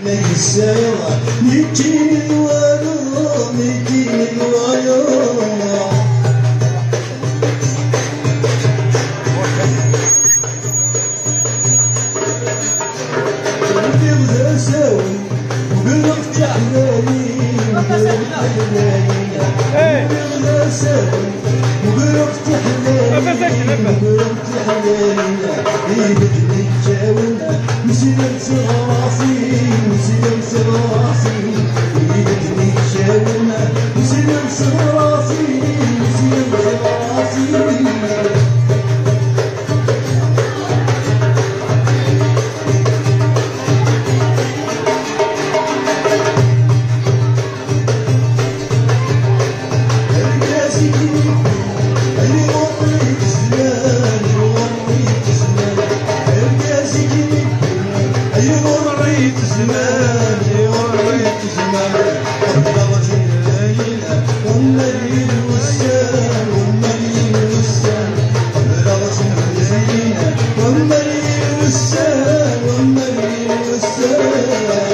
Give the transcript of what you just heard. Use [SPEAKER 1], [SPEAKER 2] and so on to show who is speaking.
[SPEAKER 1] السيرة يجيني الوالوم يجيني الوالوم قلبي بدا ساوي وقلبت حلالي وقلبت حلالي قلبي بدا ساوي وقلبت حلالي وقلبت حلالي يبدني الجاونة مسلمت راسي مسلمت راسي يبدني الجاونة مسلمت راسي مسلمت راسي وريت زمان وريت زمان قدرت الليلة والليل والسان والليل والسان قدرت الليلة والليل والسان والليل والسان